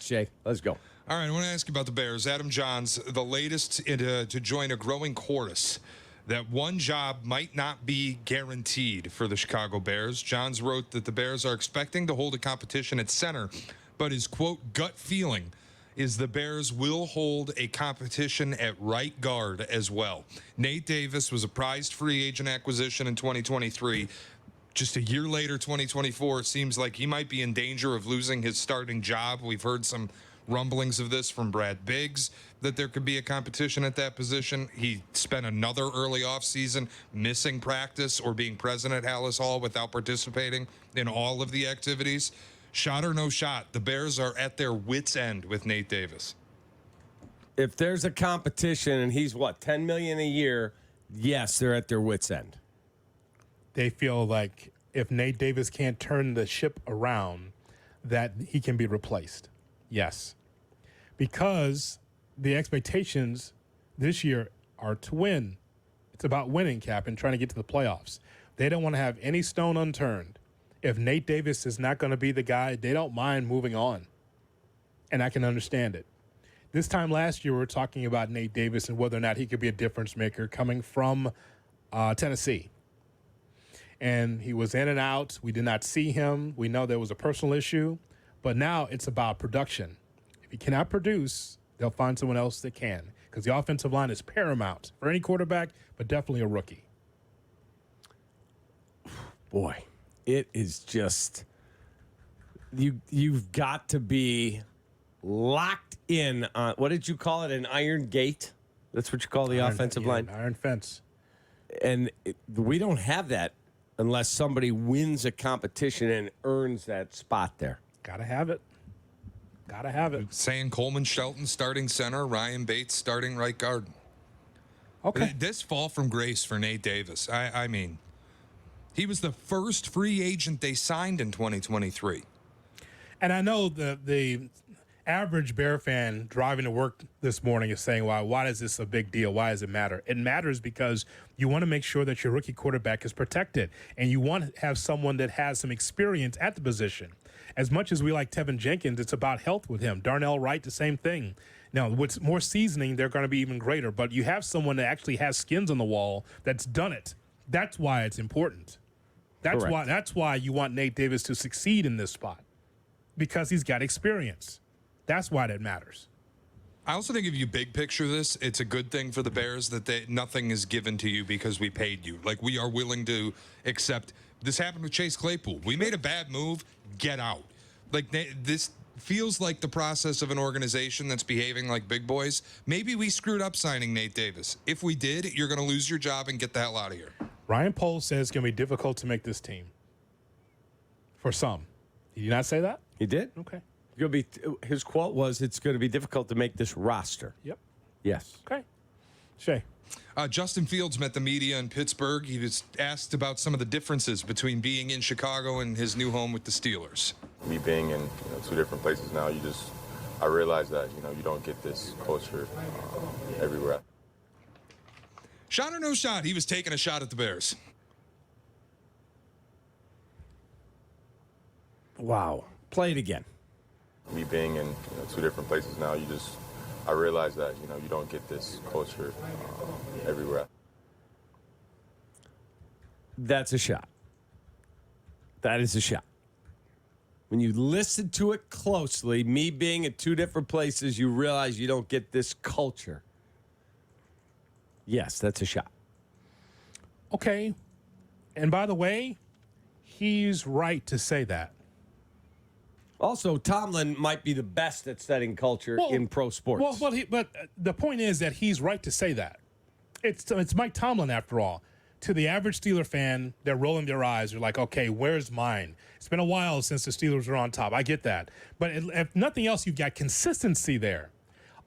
next, Jay. Let's go. All right, I want to ask you about the Bears. Adam Johns, the latest to join a growing chorus that one job might not be guaranteed for the Chicago Bears. Johns wrote that the Bears are expecting to hold a competition at center, but his, quote, gut feeling is the Bears will hold a competition at right guard as well. Nate Davis was a prized free agent acquisition in 2023. Just a year later, 2024, it seems like he might be in danger of losing his starting job. We've heard some rumblings of this from Brad Biggs, that there could be a competition at that position. He spent another early offseason missing practice or being present at Hallis Hall without participating in all of the activities. Shot or no shot, the Bears are at their wits' end with Nate Davis. If there's a competition and he's, $10 million a year, yes, they're at their wits' end. They feel like if Nate Davis can't turn the ship around, that he can be replaced. Yes. Because the expectations this year are to win. It's about winning, Cap, and trying to get to the playoffs. They don't want to have any stone unturned. If Nate Davis is not going to be the guy, they don't mind moving on. And I can understand it. This time last year, we were talking about Nate Davis and whether or not he could be a difference maker coming from Tennessee. And he was in and out. We did not see him. We know there was a personal issue. But now it's about production. If he cannot produce, they'll find someone else that can. Because the offensive line is paramount for any quarterback, but definitely a rookie. Boy, it is just you've got to be locked in on, what did you call it, an iron gate? That's what you call the offensive line? Iron fence. And we don't have that unless somebody wins a competition and earns that spot there. Gotta have it. Gotta have it. Saying Coleman Shelton starting center, Ryan Bates starting right guard. Okay. This fall from grace for Nate Davis. I mean, he was the first free agent they signed in 2023. And I know the average Bear fan driving to work this morning is saying, why is this a big deal? Why does it matter? It matters because you want to make sure that your rookie quarterback is protected, and you want to have someone that has some experience at the position. As much as we like Tevin Jenkins, it's about health with him. Darnell Wright, the same thing. Now, what's more seasoning, they're going to be even greater. But you have someone that actually has skins on the wall that's done it. That's why it's important. That's why you want Nate Davis to succeed in this spot, because he's got experience. That's why that matters. I also think if you big picture this, it's a good thing for the Bears that nothing is given to you because we paid you. Like, we are willing to accept. This happened with Chase Claypool. We made a bad move. Get out. Like, this feels like the process of an organization that's behaving like big boys. Maybe we screwed up signing Nate Davis. If we did, you're going to lose your job and get the hell out of here. Ryan Poles says it's going to be difficult to make this team. For some. Did you not say that? He did? Okay. His quote was, it's going to be difficult to make this roster. Yep. Yes. Okay. Shay. Justin Fields met the media in Pittsburgh. He was asked about some of the differences between being in Chicago and his new home with the Steelers. Me being in two different places now, I realize that you don't get this culture everywhere. Shot or no shot, he was taking a shot at the Bears. Wow. Play it again. Me being in two different places now, I realize that you don't get this culture everywhere. That's a shot. That is a shot. When you listen to it closely, me being in two different places, you realize you don't get this culture. Yes, that's a shot. Okay. And by the way, he's right to say that. Also, Tomlin might be the best at setting culture in pro sports. But the point is that he's right to say that. It's Mike Tomlin, after all. To the average Steeler fan, they're rolling their eyes. They're like, okay, where's mine? It's been a while since the Steelers were on top. I get that. But if nothing else, you've got consistency there.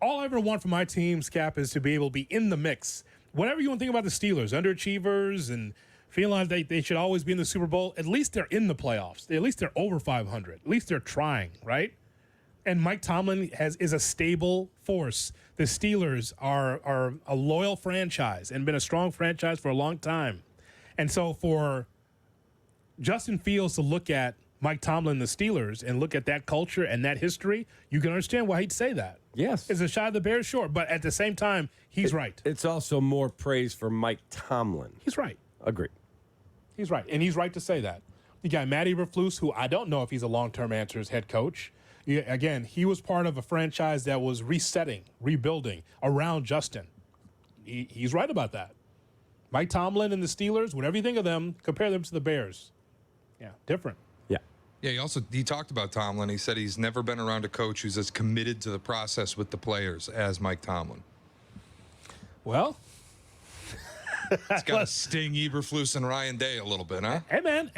All I ever want from my team's Cap is to be able to be in the mix. Whatever you want to think about the Steelers, underachievers and feeling like they should always be in the Super Bowl, at least they're in the playoffs. At least they're over 500. At least they're trying, right? And Mike Tomlin is a stable force. The Steelers are a loyal franchise and been a strong franchise for a long time. And so for Justin Fields to look at Mike Tomlin, the Steelers, and look at that culture and that history, you can understand why he'd say that. Yes. It's a shot at the Bears, sure, but at the same time, he's right. It's also more praise for Mike Tomlin. He's right. Agreed. He's right, and he's right to say that. You got Matt Eberflus, who I don't know if he's a long-term answer as head coach. Again, he was part of a franchise that was resetting, rebuilding around Justin. He's right about that. Mike Tomlin and the Steelers, whatever you think of them, compare them to the Bears. Yeah, different. Yeah. Yeah, he talked about Tomlin. He said he's never been around a coach who's as committed to the process with the players as Mike Tomlin. Well, it's got to sting Eberflus and Ryan Day a little bit, huh? hey, man,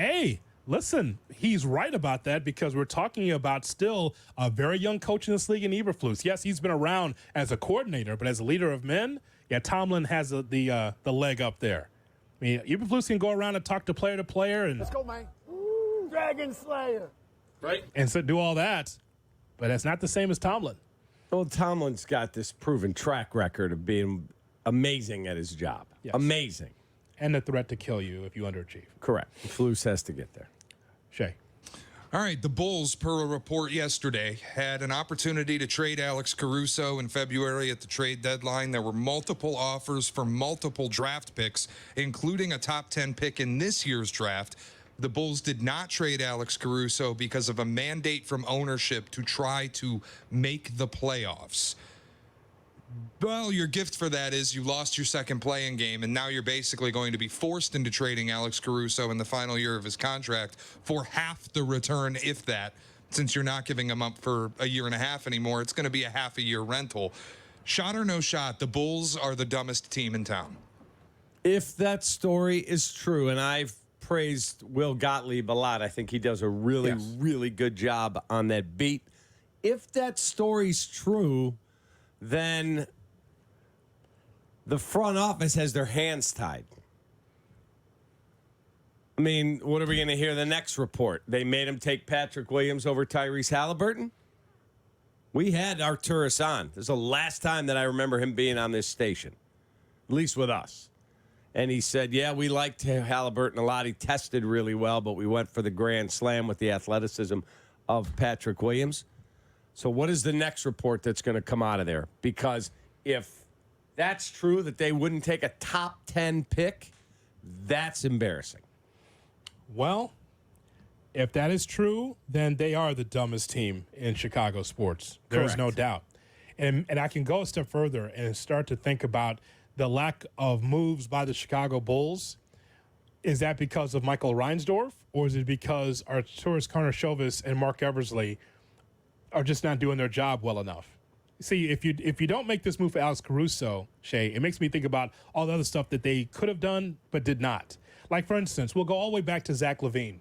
listen, he's right about that because we're talking about still a very young coach in this league in Eberflus. Yes, he's been around as a coordinator, but as a leader of men, yeah, Tomlin has the leg up there. I mean, Eberflus can go around and talk to player, and let's go, man. Ooh, Dragon Slayer. Right. And so do all that, but that's not the same as Tomlin. Well, Tomlin's got this proven track record of being amazing at his job. Yes. Amazing. And the threat to kill you if you underachieve. Correct. Flus has to get there. Shay. All right, the Bulls, per a report yesterday, had an opportunity to trade Alex Caruso in February at the trade deadline. There were multiple offers for multiple draft picks, including a top 10 pick in this year's draft. The Bulls did not trade Alex Caruso because of a mandate from ownership to try to make the playoffs. Well, your gift for that is you lost your second playing game, and now you're basically going to be forced into trading Alex Caruso in the final year of his contract for half the return, if that, since you're not giving him up for a year and a half anymore. It's going to be a half a year rental. Shot or no shot, the Bulls are the dumbest team in town. If that story is true, and I've praised Will Gottlieb a lot, I think he does a really, really good job on that beat. If that story's true, then the front office has their hands tied. I mean, what are we going to hear the next report? They made him take Patrick Williams over Tyrese Halliburton? We had Arturas on. This is the last time that I remember him being on this station, at least with us. And he said, yeah, we liked Halliburton a lot. He tested really well, but we went for the grand slam with the athleticism of Patrick Williams. So what is the next report that's going to come out of there? Because if that's true that they wouldn't take a top 10 pick, that's embarrassing. Well, if that is true, then they are the dumbest team in Chicago sports. There's no doubt. And I can go a step further and start to think about the lack of moves by the Chicago Bulls. Is that because of Michael Reinsdorf, or is it because Arturas Karnisovas and Mark Eversley are just not doing their job well enough? See, if you don't make this move for Alex Caruso, Shay, it makes me think about all the other stuff that they could have done but did not. Like, for instance, we'll go all the way back to Zach LaVine.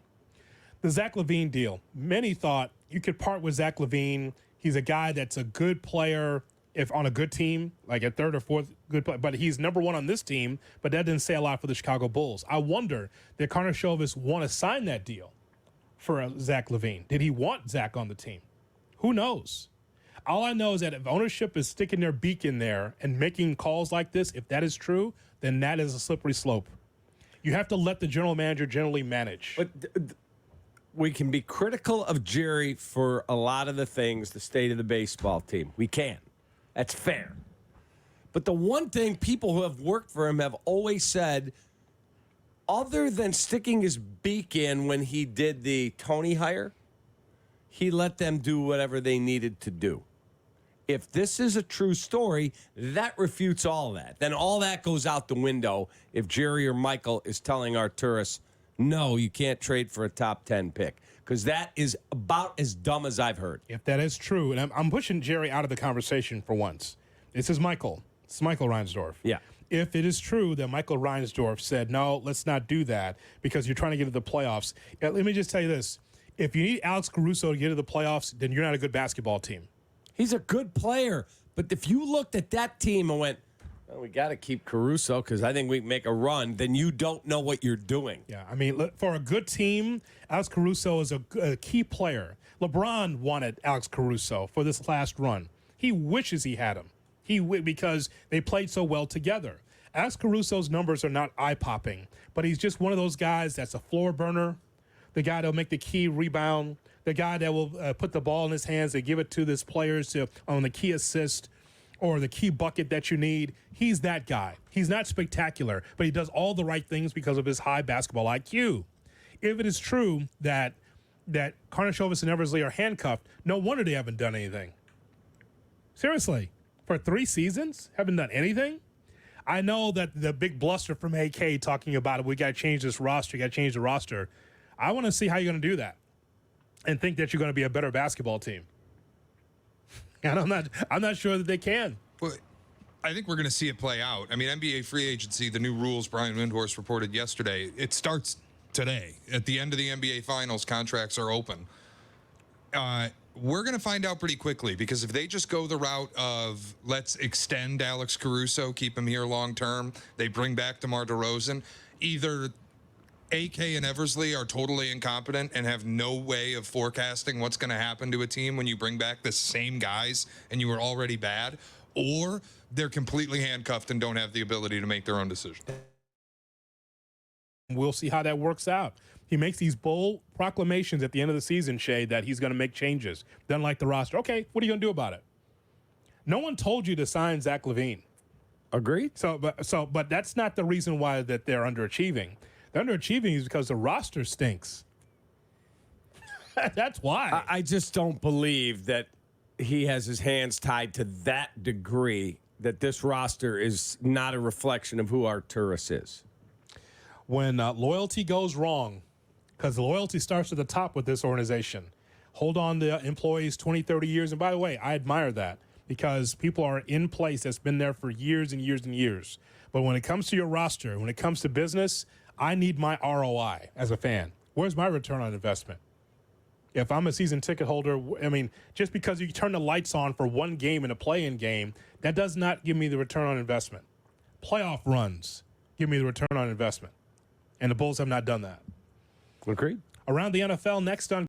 The Zach LaVine deal. Many thought you could part with Zach LaVine. He's a guy that's a good player if on a good team, like a third or fourth good player, but he's number one on this team, but that didn't say a lot for the Chicago Bulls. I wonder, did Karnisovas want to sign that deal for Zach LaVine? Did he want Zach on the team? Who knows? All I know is that if ownership is sticking their beak in there and making calls like this, if that is true, then that is a slippery slope. You have to let the general manager generally manage. But we can be critical of Jerry for a lot of the things, the state of the baseball team. We can. That's fair. But the one thing people who have worked for him have always said, other than sticking his beak in when he did the Tony hire, he let them do whatever they needed to do. If this is a true story, that refutes all of that. Then all that goes out the window if Jerry or Michael is telling Arturas, no, you can't trade for a top 10 pick. Because that is about as dumb as I've heard. If that is true, and I'm pushing Jerry out of the conversation for once. This is Michael. It's Michael Reinsdorf. Yeah. If it is true that Michael Reinsdorf said, no, let's not do that because you're trying to get to the playoffs. Let me just tell you this. If you need Alex Caruso to get to the playoffs, then you're not a good basketball team. He's a good player. But if you looked at that team and went, well, we got to keep Caruso because I think we can make a run, then you don't know what you're doing. Yeah, I mean, for a good team, Alex Caruso is a key player. LeBron wanted Alex Caruso for this last run. He wishes he had him. Because they played so well together. Alex Caruso's numbers are not eye-popping, but he's just one of those guys that's a floor burner, the guy that will make the key rebound, the guy that will put the ball in his hands and give it to his players on the key assist or the key bucket that you need. He's that guy. He's not spectacular, but he does all the right things because of his high basketball IQ. If it is true that Karnisovas and Eversley are handcuffed, no wonder they haven't done anything. Seriously, for 3 seasons, haven't done anything? I know that the big bluster from AK talking about it, we got to change this roster, you got to change the roster. I want to see how you're going to do that and think that you're going to be a better basketball team. And I'm not sure that they can. Well, I think we're going to see it play out. I mean, NBA free agency, the new rules Brian Windhorst reported yesterday, it starts today. At the end of the NBA Finals, contracts are open. We're going to find out pretty quickly, because if they just go the route of let's extend Alex Caruso, keep him here long term, they bring back DeMar DeRozan, either AK and Eversley are totally incompetent and have no way of forecasting what's going to happen to a team when you bring back the same guys and you were already bad, or they're completely handcuffed and don't have the ability to make their own decision. We'll see how that works out. He makes these bold proclamations at the end of the season, Shay, that he's going to make changes. Doesn't like the roster. Okay, what are you going to do about it? No one told you to sign Zach LaVine. Agreed. But that's not the reason why that they're underachieving. They're underachieving is because the roster stinks. That's why. I just don't believe that he has his hands tied to that degree, that this roster is not a reflection of who Arturas is. When loyalty goes wrong, because loyalty starts at the top with this organization. Hold on to employees 20, 30 years. And by the way, I admire that, because people are in place that's been there for years and years and years. But when it comes to your roster, when it comes to business, I need my ROI as a fan. Where's my return on investment? If I'm a season ticket holder, I mean, just because you turn the lights on for one game in a play-in game, that does not give me the return on investment. Playoff runs give me the return on investment. And the Bulls have not done that. Agreed. Around the NFL next on